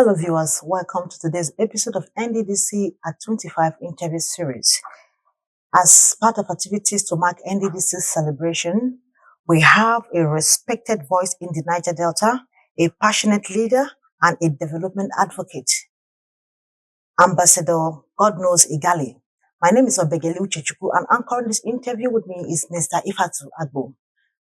Hello viewers, welcome to today's episode of NDDC at 25 interview series. As part of activities to mark NDDC's celebration, we have a respected voice in the Niger Delta, a passionate leader, and a development advocate, Ambassador Godknows Igali. My name is Obegeli Uchechuku, and anchoring this interview with me is Mr. Ifatu Agbo.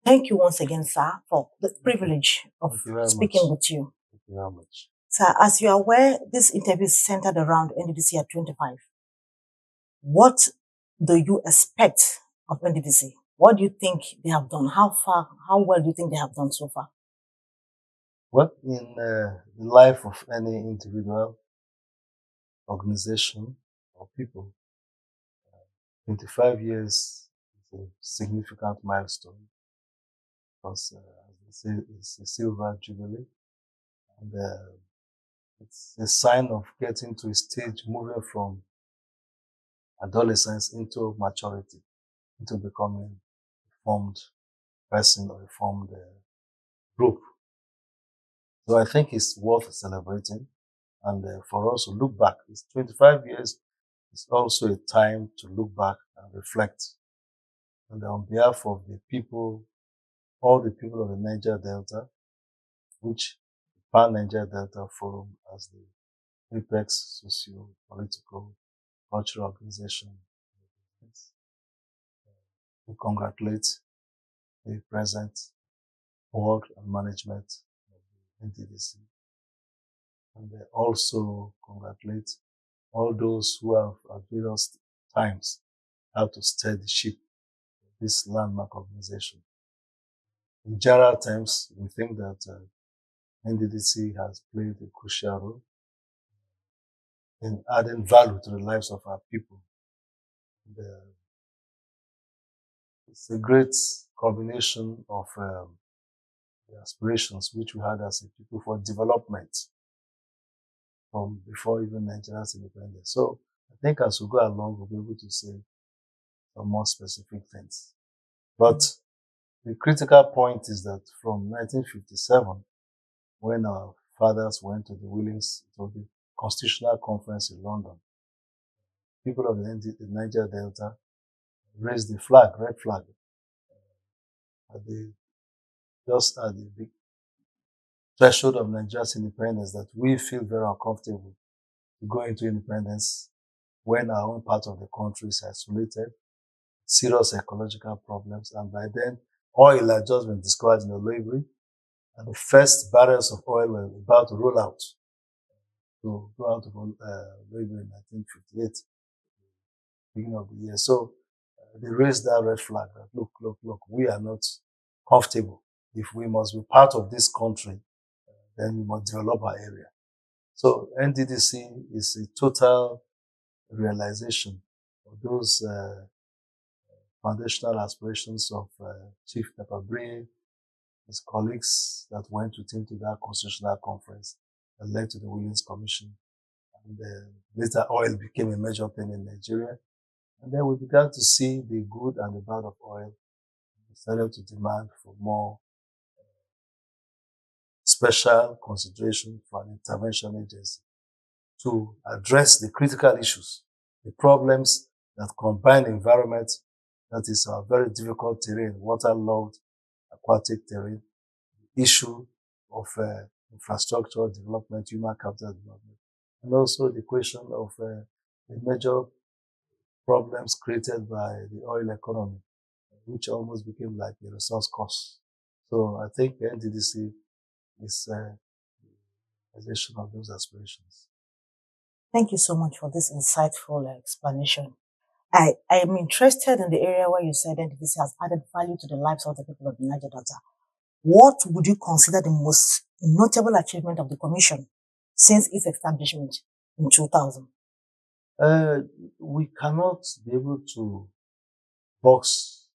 Thank you once again, sir, for the privilege of speaking with you. Thank you very much. Sir, as you are aware, this interview is centered around NDDC at 25. What do you expect of NDDC? What do you think they have done? How well do you think they have done so far? Well, in the life of any individual, organization, or people, 25 years is a significant milestone because, as they say, it's a silver jubilee, and it's a sign of getting to a stage moving from adolescence into maturity, into becoming a formed person or a formed group. So I think it's worth celebrating, and for us to look back, it's 25 years. It's also a time to look back and reflect. And on behalf of the people, all the people of the Niger Delta, which the Pan-Niger Delta Forum as the apex socio-political cultural organization, we congratulate the present board and management of the NDDC. And also congratulate all those who have at various times had to steer the ship of this landmark organization. In general terms, we think that NDDC has played a crucial role in adding value to the lives of our people. And, it's a great combination of the aspirations which we had as a people for development from before even Nigeria's independence. So I think as we go along, we'll be able to say some more specific things. But the critical point is that from 1957, when our fathers went to the Constitutional Conference in London, people of the Niger Delta raised the flag, red flag, just at the big threshold of Nigeria's independence, that we feel very uncomfortable to go into independence when our own part of the country is isolated, serious ecological problems, and by then oil had just been discovered in the Olebri, and the first barrels of oil were about to roll out. To go out of Olebri in 1958, beginning of the year. So they raised that red flag that look, we are not comfortable. If we must be part of this country, then we must develop our area. So NDDC is a total realization of those foundational aspirations of Chief Pepper, his colleagues that went with him to that constitutional conference that led to the Williams Commission. And later oil became a major thing in Nigeria. And then we began to see the good and the bad of oil. We started to demand for more special consideration for an intervention agency to address the critical issues, the problems that combine environment, that is a very difficult terrain, waterlogged, aquatic terrain, the issue of infrastructure development, human capital development, and also the question of the major problems created by the oil economy, which almost became like a resource cost. So I think the NDDC is a realization of those aspirations. Thank you so much for this insightful explanation. I am interested in the area where you said NDDC has added value to the lives of the people of the Niger Delta. What would you consider the most notable achievement of the Commission since its establishment in 2000? We cannot be able to box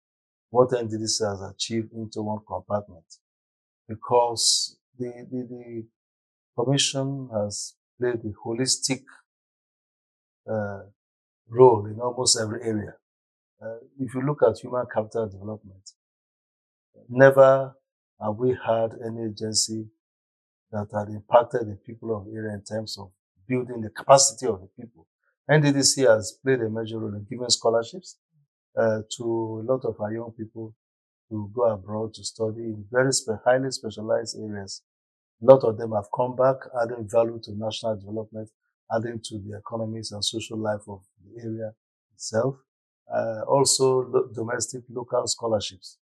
what NDDC has achieved into one compartment, because the Commission has played a holistic role in almost every area. If you look at human capital development, never have we had any agency that had impacted the people of the area in terms of building the capacity of the people. NDDC has played a major role in giving scholarships to a lot of our young people to go abroad to study in very highly specialized areas. A lot of them have come back, adding value to national development, adding to the economies and social life of the area itself. Also, domestic local scholarships.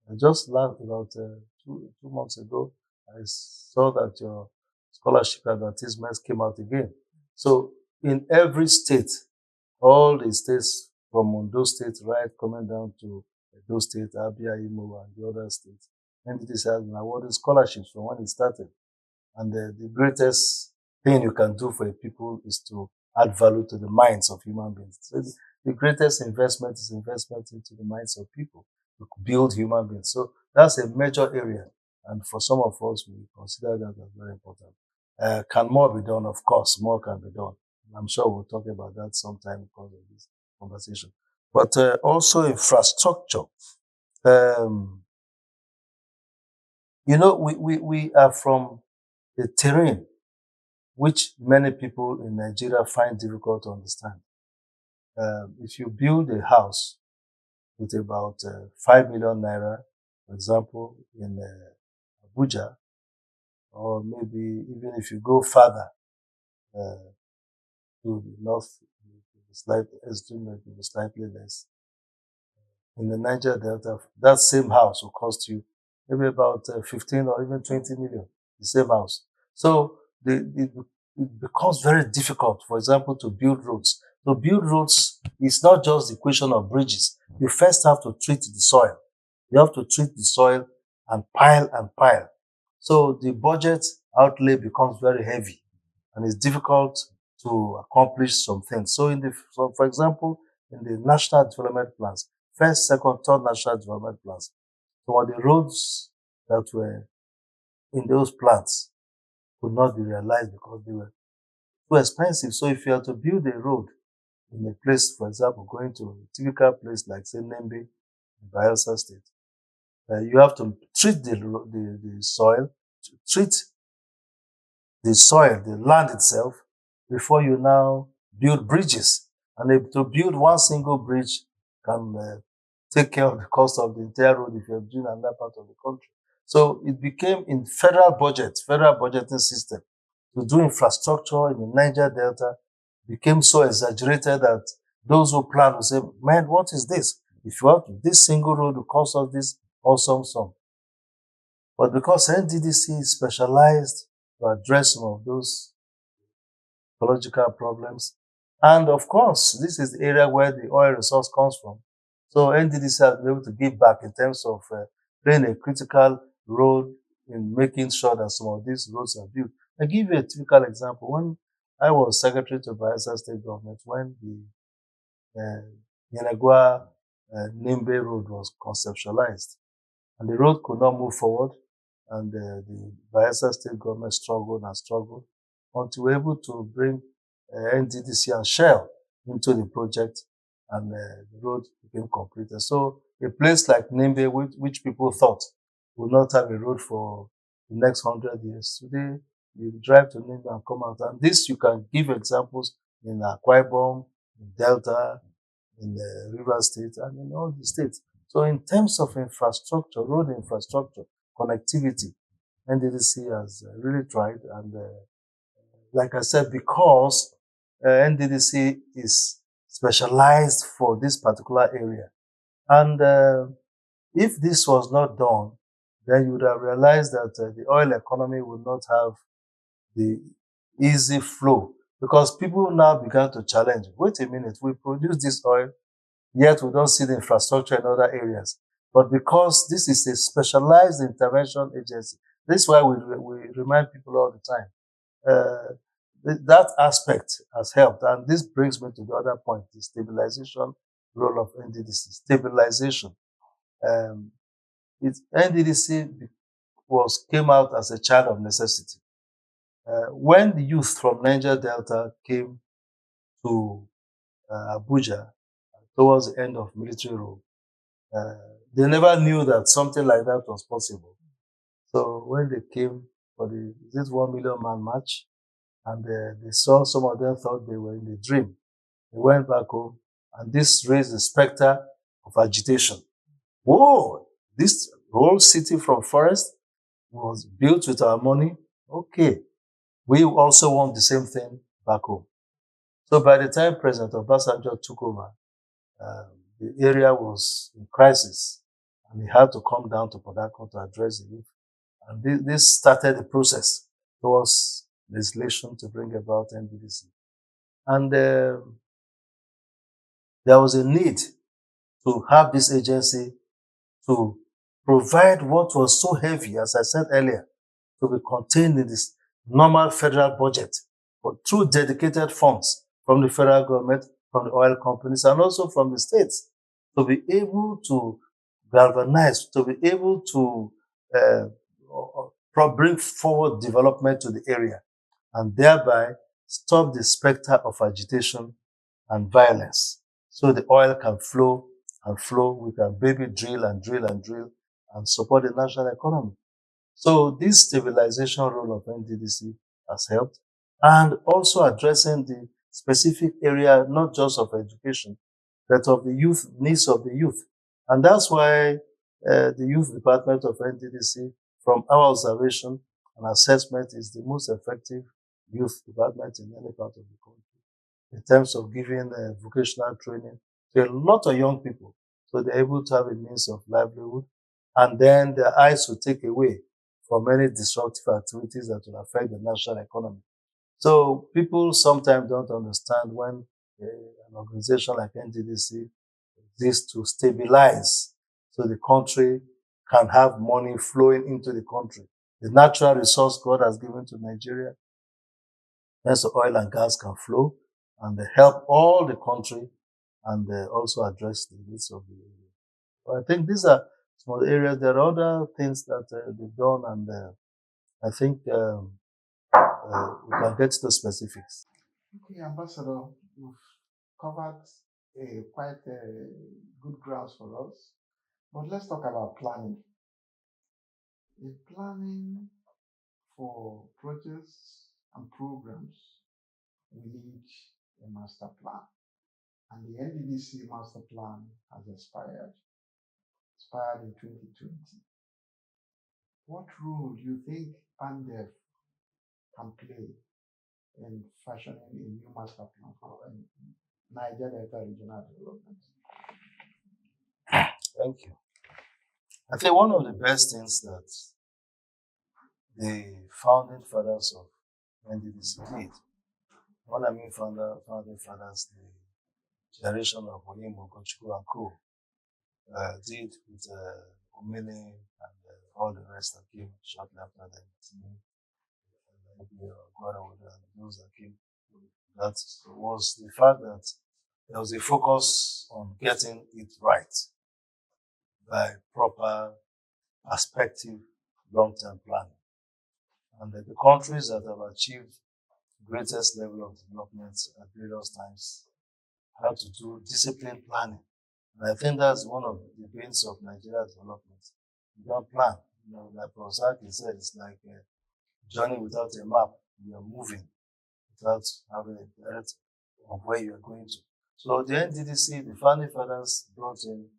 I just learned about 2 months ago, I saw that your scholarship advertisements came out again. So in every state, all the states from Ondo State, right, coming down to Edo State, Abia, Imo, and the other states, entities have been awarded scholarships from when it started. And the greatest thing you can do for a people is to add value to the minds of human beings. So the greatest investment is investment into the minds of people to build human beings. So that's a major area. And for some of us, we consider that as very important. Can more be done? Of course, more can be done. I'm sure we'll talk about that sometime because of this conversation. But also infrastructure. We are from the terrain which many people in Nigeria find difficult to understand. If you build a house with about 5 million naira, for example, in Abuja, or maybe even if you go further to the north, estimate will be slightly less. In the Niger Delta, that same house will cost you maybe about 15 or even 20 million, the same house. So it becomes very difficult, for example, to build roads. To build roads is not just the question of bridges. You first have to treat the soil. You have to treat the soil and pile and pile. So the budget outlay becomes very heavy and it's difficult to accomplish some things. So for example, in the national development plans, first, second, third national development plans, some of the roads that were in those plans could not be realized because they were too expensive. So if you are to build a road in a place, for example, going to a typical place like, say, Nembe, in Bayelsa State, you have to treat the soil, treat the soil, the land itself, before you now build bridges. And to build one single bridge can take care of the cost of the entire road if you're doing another part of the country. So it became in federal budgeting system to do infrastructure in the Niger Delta became so exaggerated that those who plan will say, man, what is this? If you want this single road will cost us this or some. But because NDDC is specialized to address some of those ecological problems, and of course, this is the area where the oil resource comes from. So NDDC has been able to give back in terms of playing a critical role in making sure that some of these roads are built. I give you a typical example. When I was secretary to Bayelsa State government, when the Yenagua Nimbe road was conceptualized, and the road could not move forward, and the Bayelsa State government struggled until we were able to bring NDDC and Shell into the project, and the road became completed. So a place like Nimbe, which people thought would not have a road for the next 100 years, today you drive to Nimbe and come out. And this you can give examples in Akwa Ibom, in Delta, in the River State, and in all the states. So in terms of infrastructure, road infrastructure, connectivity, NDDC has really tried. And like I said, because NDDC is specialized for this particular area. And if this was not done, then you would have realized that the oil economy would not have the easy flow, because people now began to challenge, wait a minute, we produce this oil, yet we don't see the infrastructure in other areas. But because this is a specialized intervention agency, this is why we remind people all the time. That aspect has helped. And this brings me to the other point, the stabilization role of NDDC. Stabilization. NDDC came out as a child of necessity. When the youth from Niger Delta came to Abuja towards the end of military rule, they never knew that something like that was possible. So when they came, for this 1 million man march. And they saw, some of them thought they were in a dream. They went back home, and this raised the specter of agitation. Whoa, this whole city from forest was built with our money. Okay, we also want the same thing back home. So by the time President Obasanjo took over, the area was in crisis, and he had to come down to Port Harcourt to address the youth. And this started the process towards legislation to bring about NDDC. And there was a need to have this agency to provide what was so heavy, as I said earlier, to be contained in this normal federal budget, but through dedicated funds from the federal government, from the oil companies, and also from the states, to be able to galvanize, to be able to bring forward development to the area, and thereby stop the specter of agitation and violence. So the oil can flow and flow. We can baby drill and drill and drill and support the national economy. So this stabilization role of NDDC has helped, and also addressing the specific area, not just of education, but of the youth, needs of the youth. And that's why the youth department of NDDC, from our observation and assessment, is the most effective youth department in any part of the country in terms of giving vocational training to a lot of young people, so they're able to have a means of livelihood, and then their eyes will take away from any disruptive activities that will affect the national economy. So people sometimes don't understand when an organization like NDDC exists to stabilize, so the country can have money flowing into the country. The natural resource God has given to Nigeria, hence the oil and gas can flow and help all the country, and also address the needs of the area. So I think these are small areas. There are other things that they've done, and I think we can get to the specifics. Okay, Ambassador, you've covered quite good grounds for us, but let's talk about planning. The planning for projects and programs, we need a master plan. And the NDDC master plan has expired in 2020. What role do you think PANDEF can play in fashioning a new master plan for Niger Delta regional development? Thank you. I think one of the best things that the founding fathers of NDDC did, when I mean founding fathers, the generation of Onyema, Ugochukwu and co, did with Omeni and all the rest that came shortly after them, and those that came. That was the fact that there was a focus on getting it right by proper perspective, long-term planning. And the countries that have achieved greatest level of development at various times have to do disciplined planning. And I think that's one of the bins of Nigeria's development. You don't plan. Like Professor said, it's like a journey without a map. You are moving without having a direct of where you are going to. So the NDDC, the founding fathers brought in,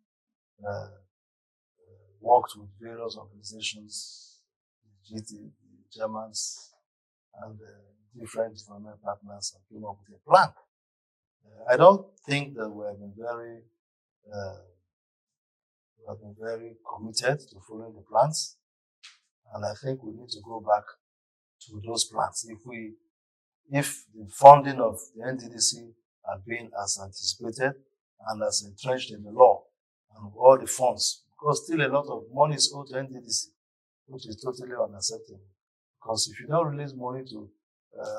worked with various organizations, the GT, the Germans, and different development partners, and came up with a plan. I don't think that we have been very committed to following the plans, and I think we need to go back to those plans. If the funding of the NDDC had been as anticipated and as entrenched in the law, and all the funds, because still a lot of money is owed to NDDC, which is totally unacceptable. Because if you don't release money to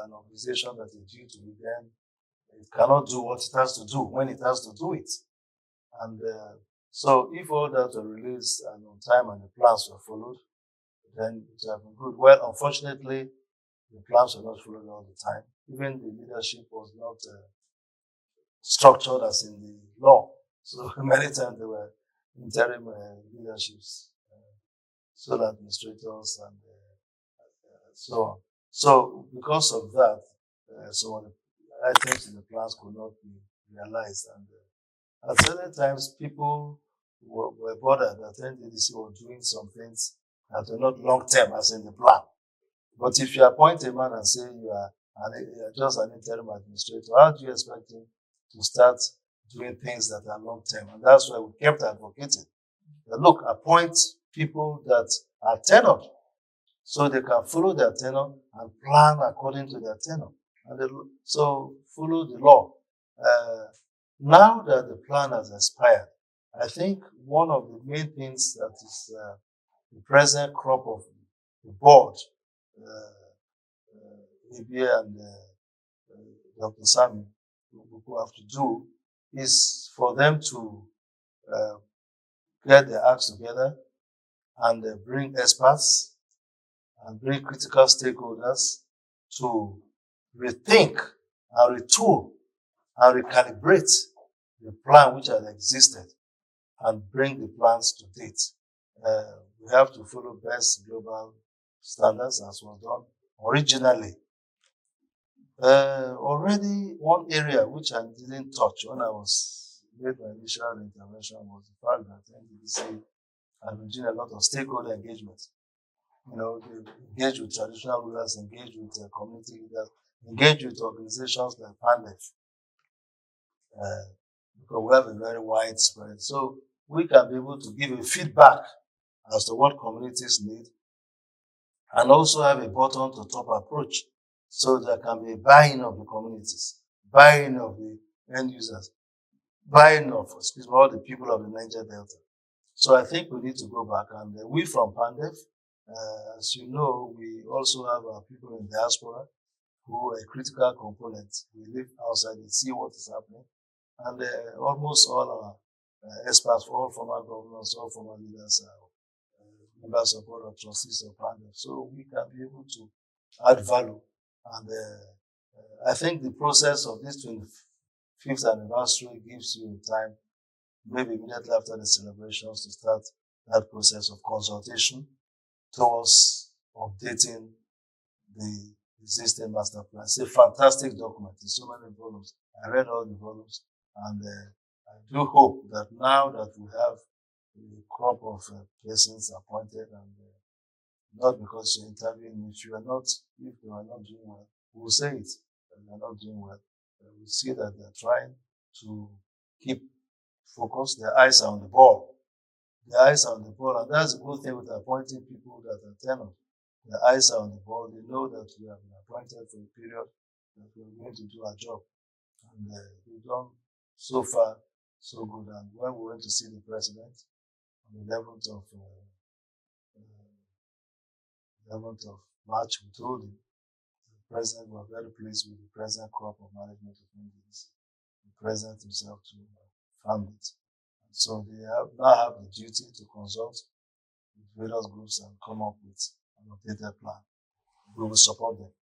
an organization that is due to be, then it cannot do what it has to do when it has to do it. And so if all that were released and on time and the plans were followed, then it would have been good. Well, unfortunately, the plans were not followed all the time. Even the leadership was not structured as in the law. So many times there were interim leaderships, sole administrators, and So because of that, some of the items in the plans could not be realized. And at certain times, people were bothered that NDDC were doing some things that were not long-term as in the plan. But if you appoint a man and say you are just an interim administrator, how do you expect him to start doing things that are long-term? And that's why we kept advocating. Look, appoint people that are tenured so they can follow their tenure and plan according to their tenure. And so follow the law. Now that the plan has expired, I think one of the main things that is the present crop of the board, ABA and Dr. Sami, who have to do is for them to get their acts together and bring experts and bring critical stakeholders to rethink and retool and recalibrate the plan which had existed and bring the plans to date. We have to follow best global standards as was done originally. Already one area which I didn't touch when I was made my initial intervention was the fact that NDDC has been doing a lot of stakeholder engagement. You know, they engage with traditional rulers, engage with community leaders, engage with organizations like Pan-Niger, because we have a very wide spread. So we can be able to give a feedback as to what communities need and also have a bottom to top approach. So there can be a buy-in of the communities, buy-in of the end users, buy-in of, all the people of the Niger Delta. So I think we need to go back, and we from Pandef, as you know, we also have our people in diaspora who are a critical component. We live outside and see what is happening, and almost all our experts, all former governors, all former leaders are members of board of trustees of Pandef. So we can be able to add value. And I think the process of this 25th anniversary gives you time, maybe immediately after the celebrations, to start that process of consultation towards updating the existing master plan. It's a fantastic document. There's so many volumes. I read all the volumes, and I do hope that now that we have a crop of persons appointed, and not because you're interviewing, if you are not doing well, we will say it, that you are not doing well. We see that they're trying to keep focus. Their eyes are on the ball. Their eyes are on the ball, and that's a good thing with appointing people that are tenured. Their eyes are on the ball. They know that we have been appointed for a period that we are going to do our job. And we've done so far so good. And when we went to see the president on the 11th of March, we told him the president was very pleased with the present crop of management of NDDC. The president himself to found it. And so they now have the duty to consult with various groups and come up with an updated plan. We will support them.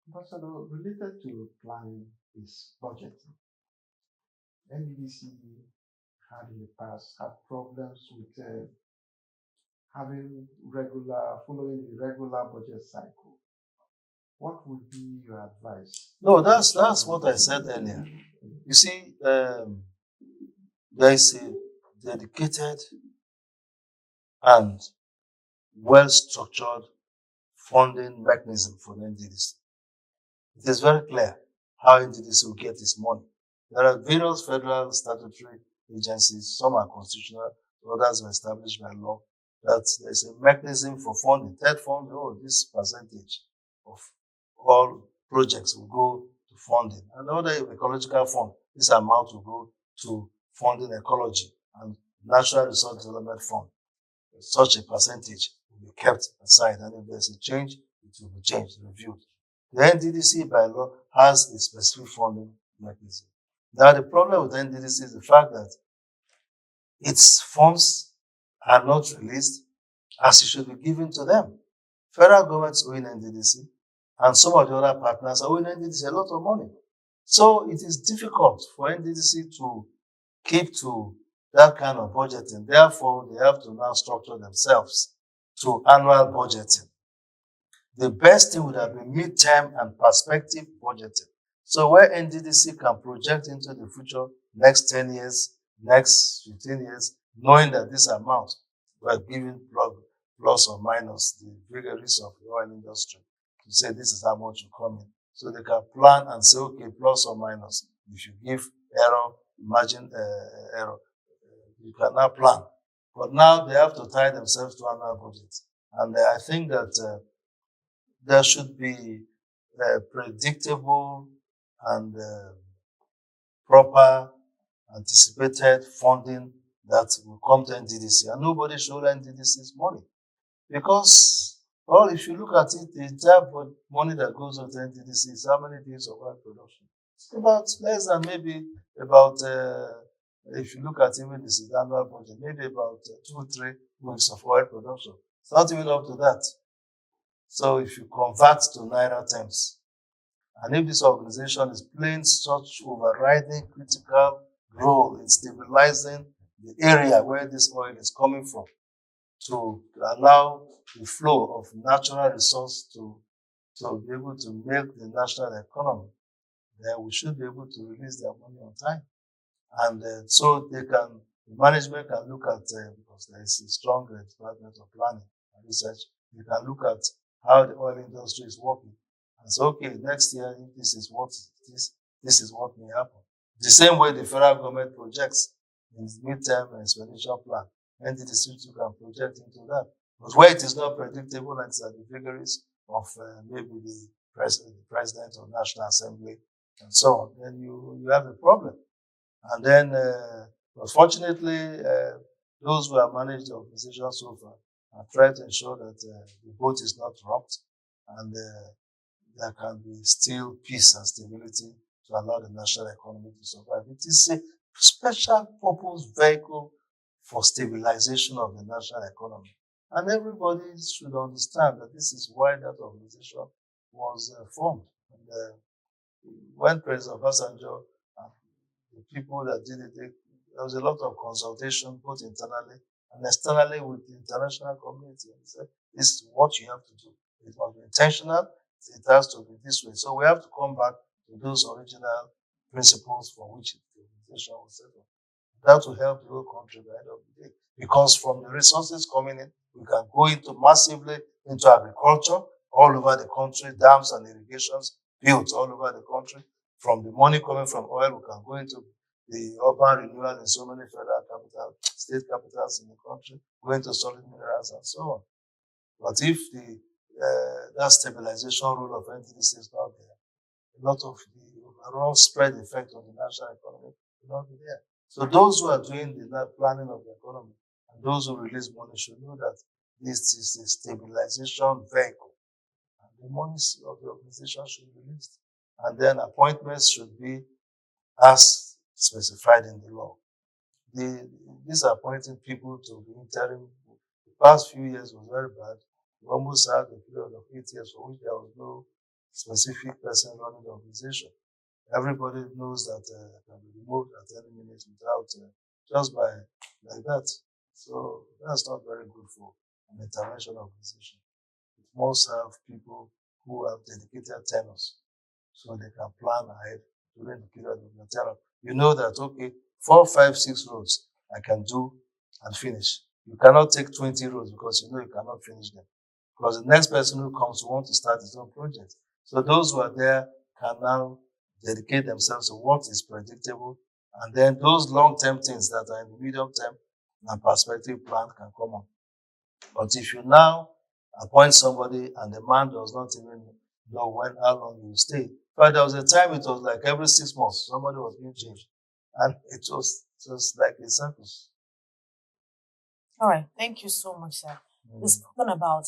Ambassador, related to planning is budgeting. NDDC had in the past had problems with following the regular budget cycle. What would be your advice? No, that's what I said earlier. You see, there is a dedicated and well-structured funding mechanism for the NDDC. It is very clear how NDDC will get its money. There are various federal statutory agencies, some are constitutional, others are established by law, that there's a mechanism for funding. Third fund, this percentage of all projects will go to funding. And other ecological fund, this amount will go to funding ecology and natural resource development fund. Such a percentage will be kept aside, and if there's a change, it will be changed, reviewed. The NDDC by law has a specific funding mechanism. Now, the problem with NDDC is the fact that its funds are not released as it should be given to them. Federal governments owing NDDC, and some of the other partners are owing NDDC a lot of money. So it is difficult for NDDC to keep to that kind of budgeting. Therefore, they have to now structure themselves to annual budgeting. The best thing would have been midterm and perspective budgeting. So where NDDC can project into the future, next 10 years, next 15 years, knowing that this amount we're giving plus or minus the vagaries of the oil industry to say this is how much you come in. So they can plan and say, okay, plus or minus. If you give error, margin error, you can now plan. But now they have to tie themselves to annual budget. And I think that there should be predictable and proper anticipated funding that will come to NDDC. And nobody should owe NDDC's money. Because, well, if you look at it, the entire money that goes to NDDC is how many days of oil production? It's about less than maybe about, if you look at even this annual budget, maybe about 2 or 3 weeks of oil production. It's not even up to that. So if you convert to Naira terms, and if this organization is playing such overriding critical role in stabilizing the area where this oil is coming from, to allow the flow of natural resource to be able to make the national economy, then we should be able to release their money on time. And so the management can look at, because there is a strong department of planning and research, they can look at how the oil industry is working. And so, okay, next year, if this is what may happen. The same way the federal government projects in the midterm expenditure plan, NDDC can project into that. But where it is not predictable and it's at the vagaries of maybe the president or National Assembly and so on, then you have a problem. And then, unfortunately, those who have managed the organization so far have tried to ensure that the boat is not rocked and there can be still peace and stability to allow the national economy to survive. It is a special purpose vehicle for stabilization of the national economy. And everybody should understand that this is why that organization was formed. And when President Obasanjo and the people that did it, there was a lot of consultation, both internally and externally with the international community. And he said, this is what you have to do. It must be intentional. It has to be this way. So we have to come back to those original principles for which the organization was set up. That will help the whole country by the end of the day. Because from the resources coming in, we can go massively into agriculture all over the country, dams and irrigations built all over the country. From the money coming from oil, we can go into the urban renewal in so many federal capitals, state capitals in the country, go into solid minerals and so on. But if that stabilization role of NDDC is not there, a lot of the overall spread effect on the national economy will not be there. So those who are doing the planning of the economy and those who release money should know that this is a stabilization vehicle. And the money of the organization should be released. And then appointments should be as specified in the law. This appointing people to the interim, the past few years was very bad. We almost had a period of 8 years for which there was no specific person running the organization. Everybody knows that can be removed at any minute without just by like that. So that's not very good for an intervention organization. It must have people who have dedicated tenures so they can plan ahead during the period of the tenure. You know that, okay, 4, 5, 6 roads I can do and finish. You cannot take 20 roads because you know you cannot finish them. Because the next person who comes will want to start his own project. So those who are there can now dedicate themselves to what is predictable. And then those long-term things that are in the medium-term and perspective plan can come on. But if you now appoint somebody and the man does not even know how long he will stay. But there was a time it was like every 6 months, somebody was being changed. And it was like a circus. All right. Thank you so much, sir. We've spoken about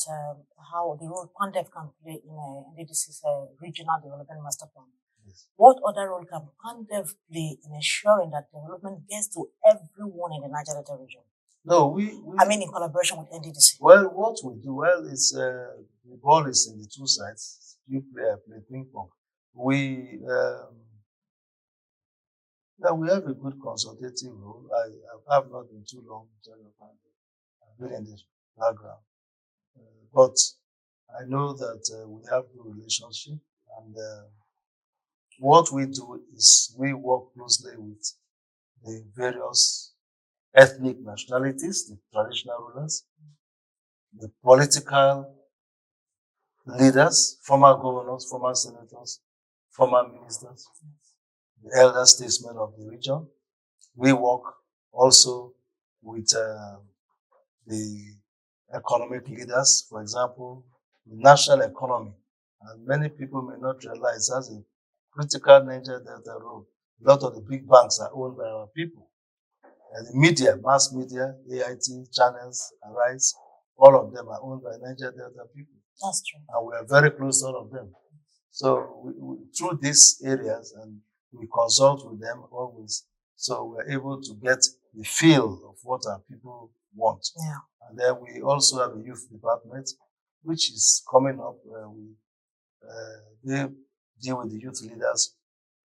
how the role PANDEF can play in NDDC's regional development master plan. Yes. What other role can PANDEF play in ensuring that development gets to everyone in the Niger Delta region? No, in collaboration with NDDC. Well, what we do, is the ball is in the two sides. You play ping pong. We have a good consultative role. I have not been too long in terms of I've been in this background. But I know that we have good relationship, and what we do is we work closely with the various ethnic nationalities, the traditional rulers, the political leaders, former governors, former senators, former ministers, the elder statesmen of the region. We work also with the economic leaders, for example, the national economy. And many people may not realize that's a critical Niger Delta role. A lot of the big banks are owned by our people. And the media, mass media, AIT, channels, Arise, all of them are owned by Niger Delta people. That's true. And we are very close to all of them. So through these areas, and we consult with them always, so we're able to get the feel of what our people want. Yeah. And then we also have a youth department, which is coming up. They deal with the youth leaders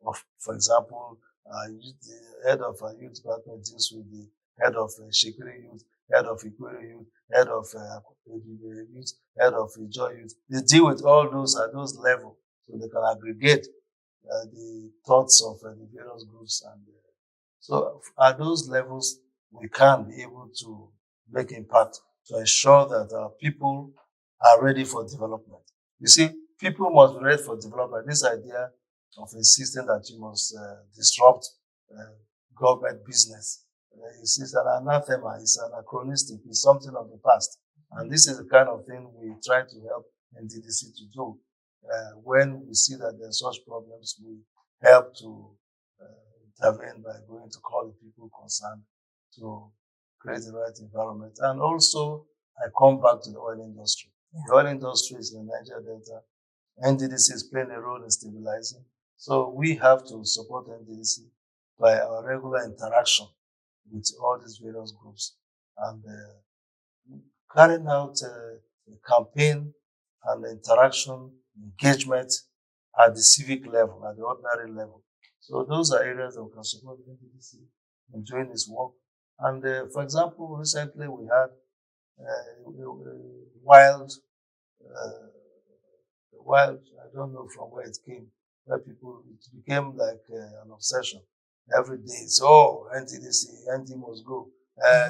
of, for example, the head of our youth department deals with the head of Shekiri Youth, head of Ikwere Youth, head of Youth, head of Joy Youth. They deal with all those at those levels, so they can aggregate the thoughts of the various groups. And so at those levels, we can be able to make impact to ensure that our people are ready for development. You see, people must be ready for development. This idea of insisting that you must disrupt government business is an anathema, it's anachronistic, it's something of the past. And this is the kind of thing we try to help NDDC to do. When we see that there are such problems, we help to intervene by going to call the people concerned to create the right environment. And also, I come back to the oil industry. Yeah. The oil industry is in the Niger Delta. NDDC is playing a role in stabilizing. So we have to support NDDC by our regular interaction with all these various groups and carrying out a campaign and interaction, engagement at the civic level, at the ordinary level. So those are areas that we can support NDDC in doing this work. And for example, recently we had wild, I don't know from where it came, where people, it became like an obsession. Every day it's, NDDC, ND must go,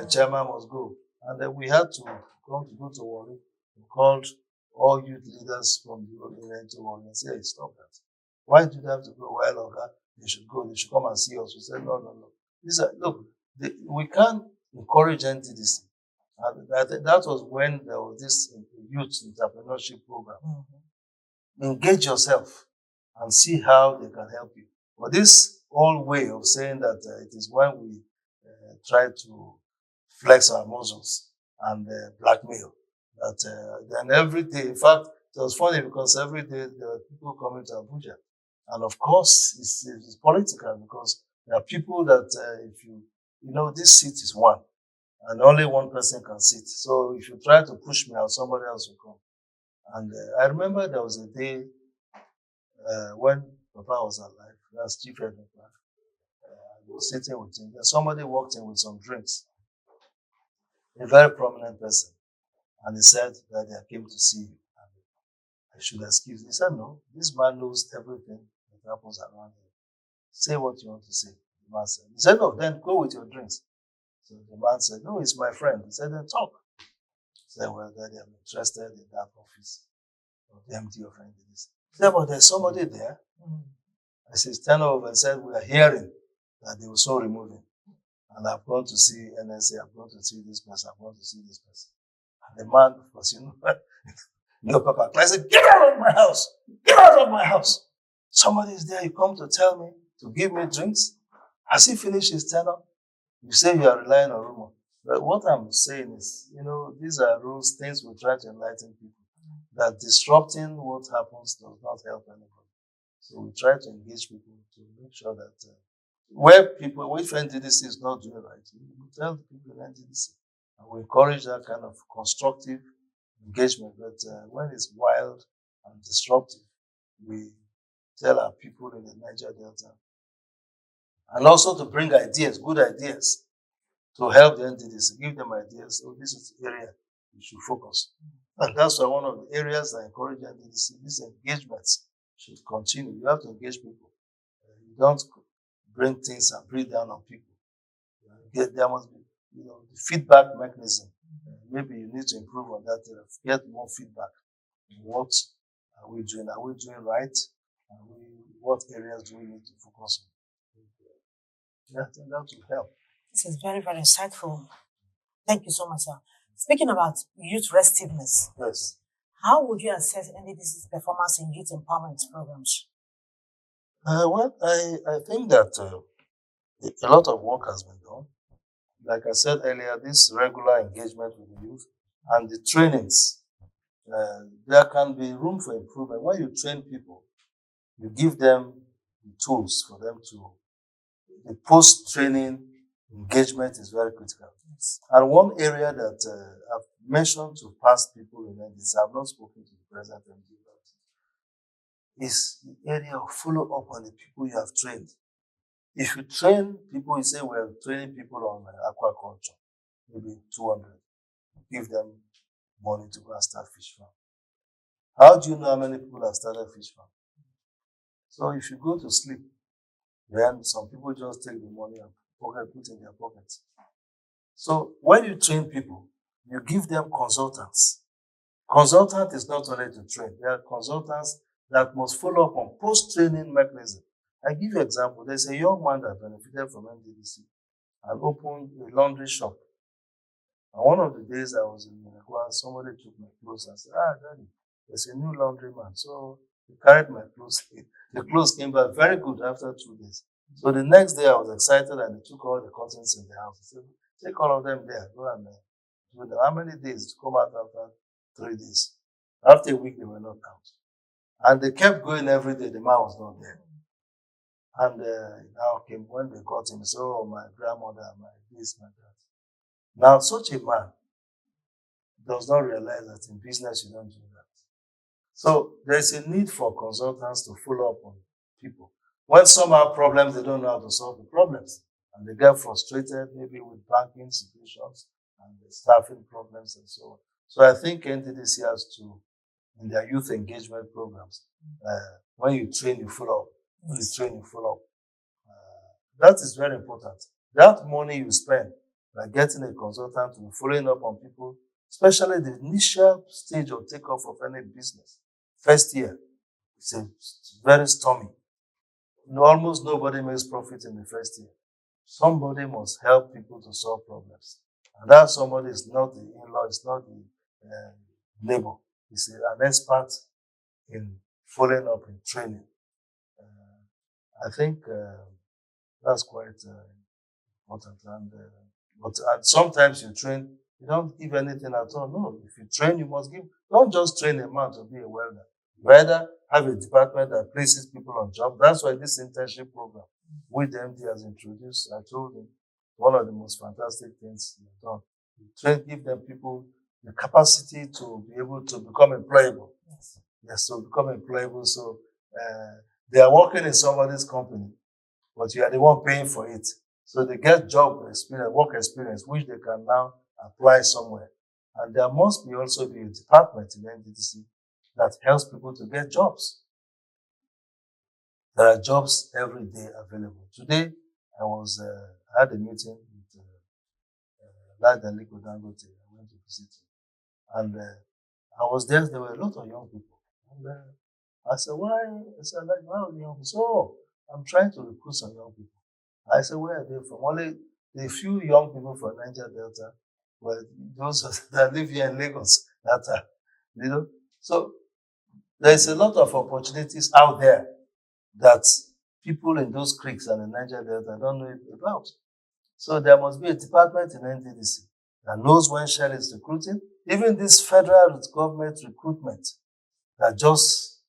chairman must go. And then we had to go to Warri. We called all youth leaders from the area to Warri and say, hey, stop that. Why do they have to go? Well, okay, they should go, they should come and see us. We said, no. Look, we can't encourage NDDC. And that was when there was this youth entrepreneurship program. Mm-hmm. Engage yourself and see how they can help you. But this whole way of saying that it is when we try to flex our muscles and blackmail, that then every day, in fact, it was funny because every day there were people coming to Abuja. And of course, it's political because there are people that if you know, this seat is one and only one person can sit. So if you try to push me out, somebody else will come. And I remember there was a day when Papa was alive, that's Chief Edwin. I was sitting with him. Then somebody walked in with some drinks, a very prominent person. And he said that they came to see you. And I should excuse him. He said, no, this man knows everything that happens around him. Say what you want to say. The man said. He said, no, then go with your drinks. So the man said, no, he's my friend. He said, then talk. He said, well, Daddy, I'm interested in that office of the MD of NDDC. He said, but there's somebody there. I said, stand over and said, we are hearing that they will so remove him. And I've gone to see NSA, I've gone to see this person, I've gone to see this person. And the man, of course, Papa, I said, get out of my house! Get out of my house! Somebody is there, you come to tell me, to give me drinks. Has he finished his tenure? You say you are relying on rumor. But what I'm saying is, these are rules, things we try to enlighten people. That disrupting what happens does not help anybody. So we try to engage people to make sure that if NDDC is not doing right, we tell the people in NDDC. And we encourage that kind of constructive engagement. But when it's wild and disruptive, we tell our people in the Niger Delta. And also to bring ideas, good ideas, to help the NDDC, give them ideas. So this is the area we should focus. And that's why one of the areas I encourage NDDC, these engagements should continue. You have to engage people. You don't bring things and breathe down on people. There must be, the feedback mechanism. Maybe you need to improve on that. Get more feedback. What are we doing? Are we doing right? What areas do we need to focus on? Yeah, I think that will help. This is very, very insightful. Thank you so much, sir. Speaking about youth restiveness, Yes. how would you assess NDDC's performance in youth empowerment programs? Well, I think that a lot of work has been done. Like I said earlier, this regular engagement with the youth and the trainings, there can be room for improvement. When you train people, you give them the tools for them to, the post-training engagement is very critical. Yes. And one area that I've mentioned to past people in NDDC, I've not spoken to the President MD about it, is the area of follow up on the people you have trained. If you train people, you say, we're training people on aquaculture, maybe 200, give them money to go and start fish farm. How do you know how many people have started fish farm? So if you go to sleep, then some people just take the money and put in their pockets. So when you train people, you give them consultants. Consultant is not only to train. There are consultants that must follow up on post-training mechanism. I give you an example. There's a young man that benefited from NDDC and opened a laundry shop. And one of the days I was in Niger, somebody took my clothes and said, Daddy, there's a new laundry man. So he carried my clothes. The clothes came back very good after 2 days. So the next day I was excited and they took all the cottons in the house. He said, take all of them there, go and do them. How many days to come out after 3 days? After a week, they were not out. And they kept going every day. The man was not there. And now came when they got him, so oh, my grandmother, my this, my that. Now, such a man does not realize that in business you don't do that. So there's a need for consultants to follow up on people. When some have problems, they don't know how to solve the problems. And they get frustrated, maybe with banking institutions and the staffing problems and so on. So I think NDDC has to, in their youth engagement programs, when you train, you follow up. When you train, you follow up. That is very important. That money you spend by getting a consultant to be following up on people, especially the initial stage of takeoff of any business. First year, it's very stormy. Almost nobody makes profit in the first year. Somebody must help people to solve problems. And that somebody is not the in-law, it's not the neighbor. He's an expert in following up in training. I think that's quite important. But sometimes you train, you don't give anything at all. No, if you train, you must give. Don't just train a man to be a welder. Rather, have a department that places people on job. That's why this internship program with the MD has introduced. I told him one of the most fantastic things he's done. You train, give them people the capacity to be able to become employable. Yes, so become employable. So they are working in somebody's company, but you are the one paying for it. So they get job experience, work experience, which they can now apply somewhere. And there must be also be a department in NDDC that helps people to get jobs. There are jobs every day available. Today, I had a meeting with Dangote. I went to visit him. And I was there were a lot of young people. And I said, why? I said, why are the young people? So, I'm trying to recruit some young people. I said, where are they from? Only the few young people from Niger Delta, well, those that live here in Lagos, that are, So, there's a lot of opportunities out there that people in those creeks and the Niger Delta don't know about. So, there must be a department in NDDC that knows when Shell is recruiting. Even this federal government recruitment that just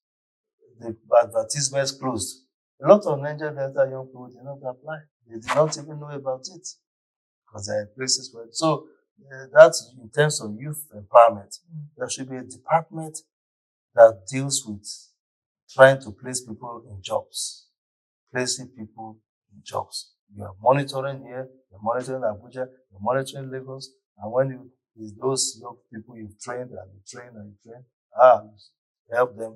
the advertisements closed. A lot of Niger Delta young people did not apply. They did not even know about it because they are in places where. So that's in terms of youth empowerment. There should be a department that deals with trying to place people in jobs, placing people in jobs. You are monitoring here, you're monitoring Abuja, you're monitoring Lagos, and when you is those young people you've trained and you train and you train. Help them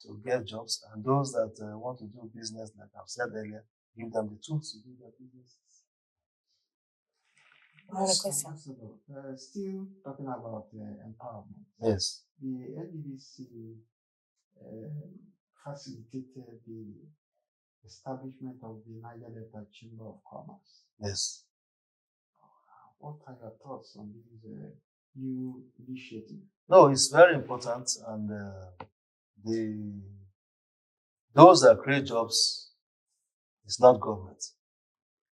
to get jobs. And those that want to do business, like I've said earlier, give them the tools to do their business. Another question. Still talking about empowerment. Yes. The NDDC facilitated the establishment of the Niger Delta Chamber of Commerce. Yes. What are your thoughts on this new initiative? No, it's very important, and those that create jobs is not government.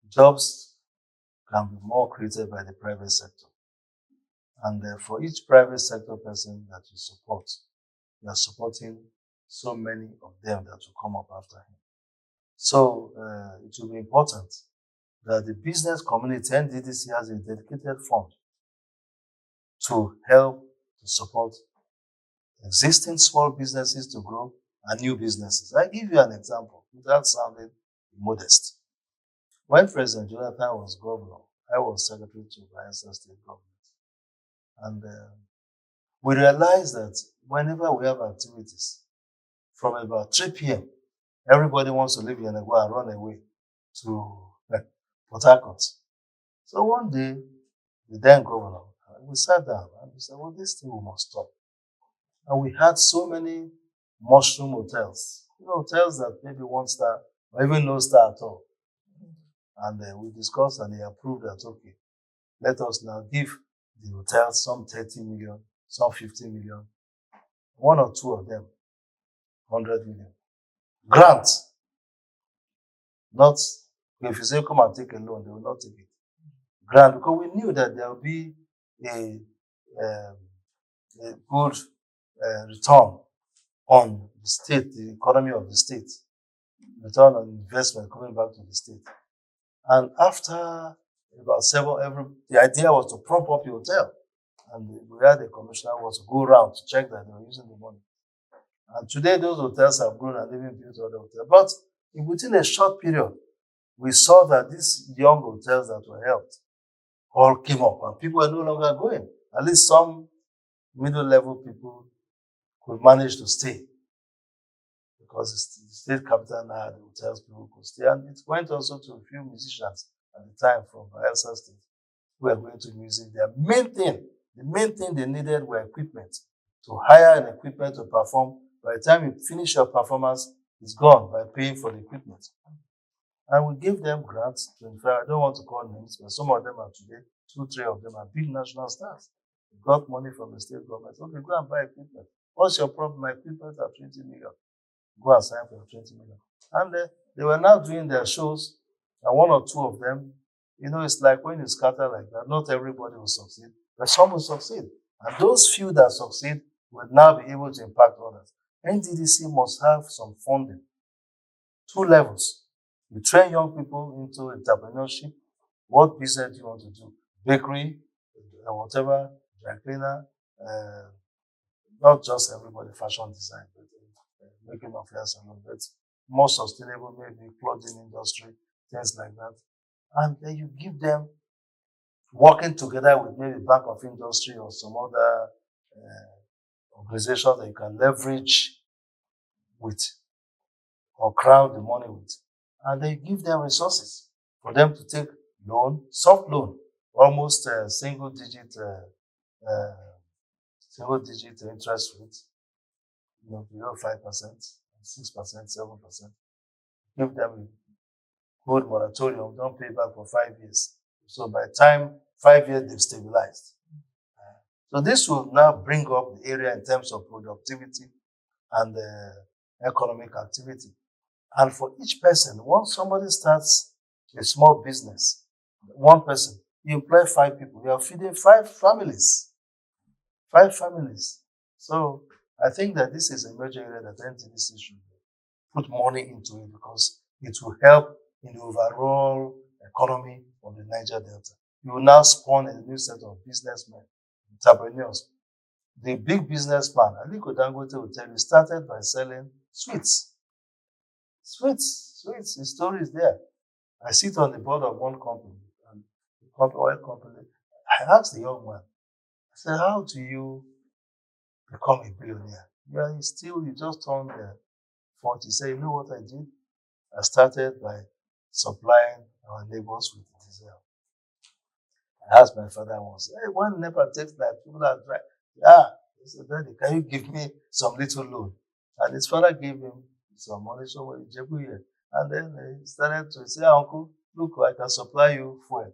Jobs can be more created by the private sector. And for each private sector person that you support, you are supporting so many of them that will come up after him. So it will be important that the business community, NDDC, has a dedicated fund to help to support existing small businesses to grow and new businesses. I give you an example without sounding modest. When President Jonathan was governor, I was secretary to Bayelsa State government. And we realized that whenever we have activities, from about 3 p.m., everybody wants to leave Yenagoa and run away to Port Harcourt. So one day, the then governor, we sat down and we said, well, this thing we must stop. And we had so many mushroom hotels, hotels that maybe 1 star or even no star at all. And we discussed and they approved that, okay, let us now give the hotels some 30 million, some 50 million, 1 or 2 of them, 100 million. Grant. Not, if you say come and take a loan, they will not take it. Grant, because we knew that there will be a good return on the state, the economy of the state, return on investment coming back to the state. And after about the idea was to prop up the hotel. And we had a commissioner who was to go around to check that they were using the money. And today those hotels have grown and even built other hotels. But within a short period, we saw that these young hotels that were helped all came up and people were no longer going. At least some middle-level people could manage to stay because the state capital now had the hotels people could stay. And it went also to a few musicians at the time from Bayelsa State who were going to music. The main thing they needed were equipment. To hire an equipment to perform. By the time you finish your performance, it's gone by paying for the equipment. And we gave them grants. I don't want to call names, but some of them are today, 2, 3 of them are big national stars. They got money from the state government. Okay, go and buy equipment. What's your problem? My equipment are 20 million. Go and sign for 20 million. And they were now doing their shows, and 1 or 2 of them, it's like when you scatter like that, not everybody will succeed, but some will succeed. And those few that succeed will now be able to impact others. NDDC must have some funding. 2 levels. You train young people into entrepreneurship. What business do you want to do? Bakery, whatever, dry cleaner, not just everybody, fashion design, but making of hair salon, but more sustainable, maybe clothing industry, things like that. And then you give them working together with maybe Bank of Industry or some other organization that you can leverage with or crowd the money with. And then you give them resources for them to take loan, soft loan, almost single digit interest rate, below 5%, 6%, 7%. Give them a good moratorium, don't pay back for 5 years. So by the time 5 years, they've stabilized. So this will now bring up the area in terms of productivity and economic activity. And for each person, once somebody starts a small business, 1 person, you employ 5 people, you are feeding 5 families. 5 families. So I think that this is a major area that NDDC should put money into it because it will help in the overall economy of the Niger Delta. You will now spawn a new set of businessmen, entrepreneurs. The big businessman, Aliko Dangote will tell you, started by selling sweets. Sweets, the story is there. I sit on the board of one company, and the oil company. I asked the young man, I said, how do you become a billionaire? You just turned 40. He said, you know what I did? I started by supplying our neighbors with diesel. I asked my father once, hey, one never takes that, people are dry. Yeah. He said, Daddy, can you give me some little loan? And his father gave him some money, so and then he started to say, Uncle, look, I can supply you fuel.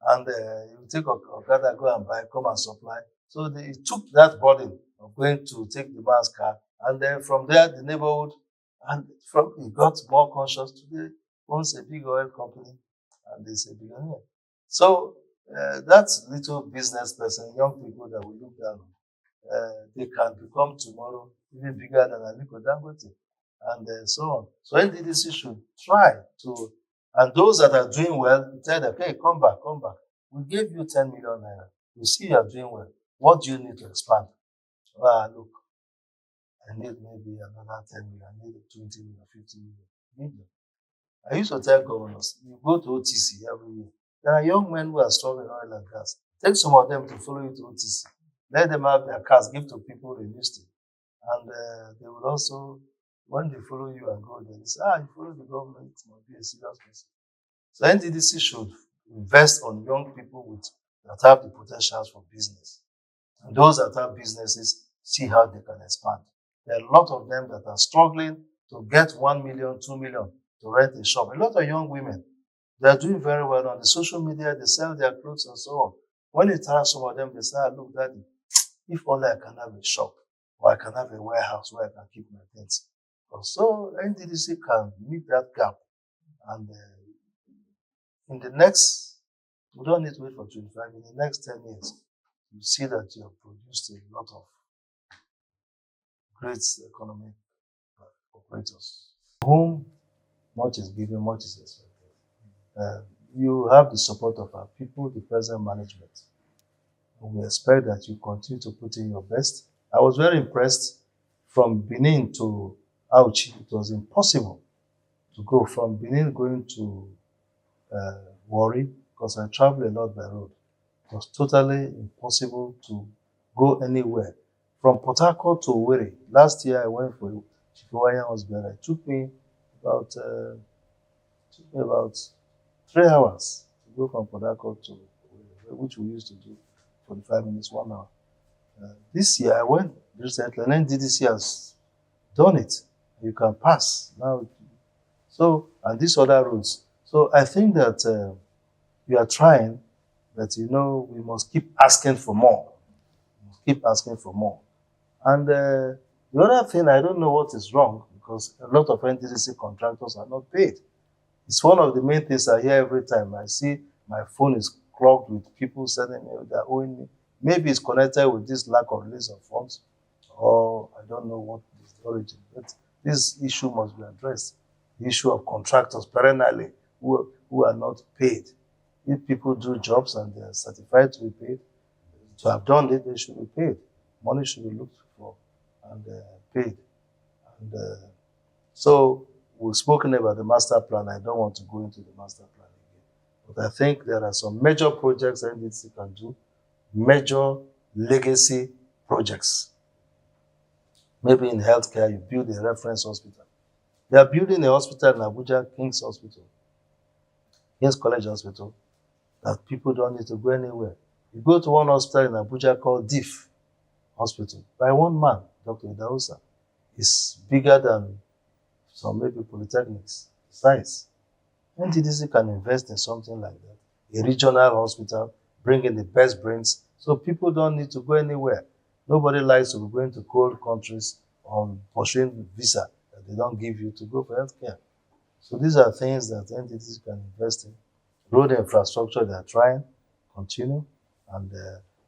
And you take Okada, go and buy, come and supply. So he took that burden of going to take the man's car. And then from there, the neighborhood, and he got more conscious. Today, owns a big oil company, and he's a billionaire. So that's little business person, young people that we look down on. They can become tomorrow even bigger than Aliko Dangote, and so on. So NDDC should try to, and those that are doing well, tell them, hey, come back. We gave you 10 million naira. We see you are doing well. What do you need to expand? Look, I need maybe another 10 million. I need 20 million, 50 million. I used to tell governors, you go to OTC every year. There are young men who are struggling in oil and gas. Take some of them to follow you to OTC. Let them have their cars, give to people in Houston. And they will also, when they follow you and go there, they say, you follow the government, it must be a serious message. So NDDC should invest on young people that have the potentials for business. And those that have businesses, see how they can expand. There are a lot of them that are struggling to get 1 million, 2 million to rent a shop. A lot of young women, they are doing very well on the social media. They sell their clothes and so on. When you tell some of them, they say, look, Daddy, if only I can have a shop or I can have a warehouse where I can keep my things. So NDDC can meet that gap. And in the next, we don't need to wait for 25, in the next 10 years, you see that you have produced a lot of great economic operators. Whom much is given, much is expected. You have the support of our people, the present management. And we expect that you continue to put in your best. I was very impressed from Benin to Auchi. It was impossible to go from Benin going to Warri, because I travel a lot by road. It was totally impossible to go anywhere. From Port Harcourt to Owerri. Last year I went for Chifuwayan Hospital. It took me about 3 hours to go from Port Harcourt to Owerri, which we used to do 45 minutes, 1 hour. This year I went recently, and NDDC has done it. You can pass now. So, and these other routes. So I think that we are trying, but we must keep asking for more. Keep asking for more. And the other thing, I don't know what is wrong, because a lot of NDDC contractors are not paid. It's one of the main things I hear every time. I see my phone is clogged with people sending me, they're owing me. Maybe it's connected with this lack of release of funds, or I don't know what is the origin. But this issue must be addressed. The issue of contractors perennially who are not paid. If people do jobs and they are certified to be paid, to have done it, they should be paid. Money should be looked for and paid. And so we've spoken about the master plan. I don't want to go into the master plan again. But I think there are some major projects NDDC can do, major legacy projects. Maybe in healthcare, you build a reference hospital. They are building a hospital in Abuja, King's Hospital, King's College Hospital, that people don't need to go anywhere. You go to one hospital in Abuja called DIF Hospital by one man, Dr. Idausa. It's bigger than some maybe polytechnics size. NDDC can invest in something like that. A regional hospital, bring in the best brains, so people don't need to go anywhere. Nobody likes to be going to cold countries on pursuing visa that they don't give you to go for healthcare. So these are things that NDDC can invest in. Road infrastructure, they are trying, continue. And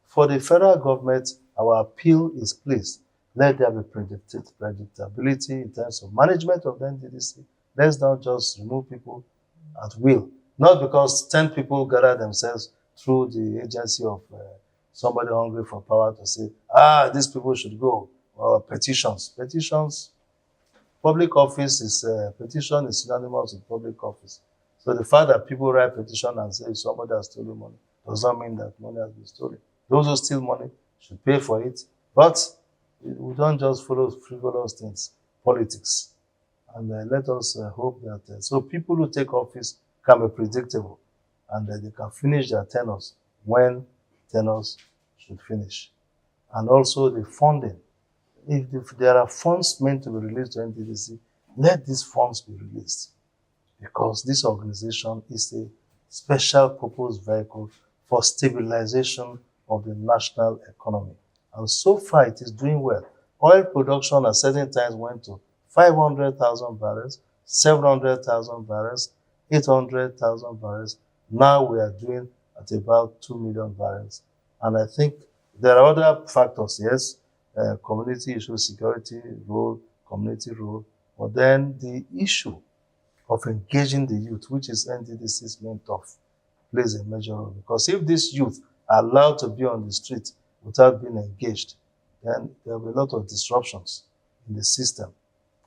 for the federal government, our appeal is, please, let there be predictability in terms of management of the NDDC. Let's not just remove people at will. Not because 10 people gather themselves through the agency of somebody hungry for power to say, these people should go. Or petitions. Public office is, petition is synonymous with public office. So the fact that people write petition and say somebody has stolen money does not mean that money has been stolen. Those who steal money should pay for it, but we don't just follow frivolous things, politics. And let us hope that so people who take office can be predictable, and they can finish their tenures when tenures should finish. And also the funding. If there are funds meant to be released to NDDC, let these funds be released, because this organization is a special purpose vehicle for stabilization of the national economy. And so far it is doing well. Oil production at certain times went to 500,000 barrels, 700,000 barrels, 800,000 barrels. Now we are doing at about 2 million barrels. And I think there are other factors, yes, community issue, security role, community role, but then the issue of engaging the youth, which is NDDC's main turf, plays a major role. Because if these youth are allowed to be on the street without being engaged, then there will be a lot of disruptions in the system.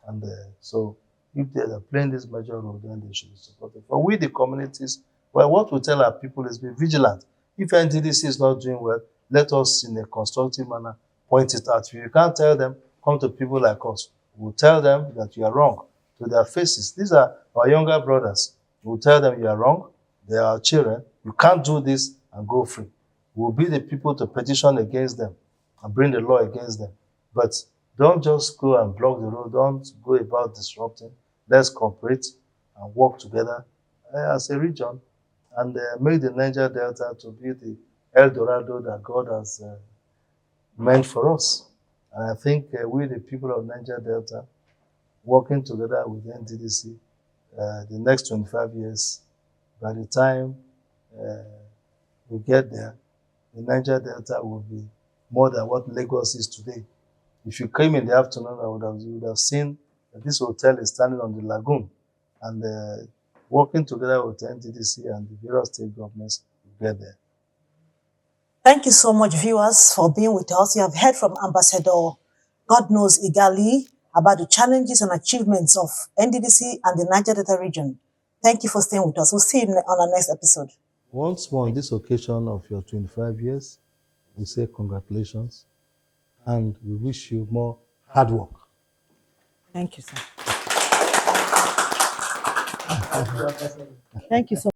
And so if they are playing this major role, then they should be supported. For we, the communities, well, what we tell our people is be vigilant. If NDDC is not doing well, let us, in a constructive manner, point it out. If you can't tell them, come to people like us. We'll tell them that you are wrong to their faces. These are our younger brothers. We'll tell them you are wrong. They are our children. You can't do this and go free. We'll be the people to petition against them and bring the law against them. But don't just go and block the road. Don't go about disrupting. Let's cooperate and work together as a region and make the Niger Delta to be the El Dorado that God has meant for us. And I think we, the people of Niger Delta, working together with NDDC, the next 25 years, by the time we get there, the Niger Delta will be more than what Lagos is today. If you came in the afternoon, you would have seen that this hotel is standing on the lagoon, and working together with NDDC and the various state governments, we get there. Thank you so much, viewers, for being with us. You have heard from Ambassador Godknows Igali about the challenges and achievements of NDDC and the Niger Delta region. Thank you for staying with us. We'll see you on our next episode. Once more, on this occasion of your 25 years, we say congratulations, and we wish you more hard work. Thank you, sir. Thank you so much.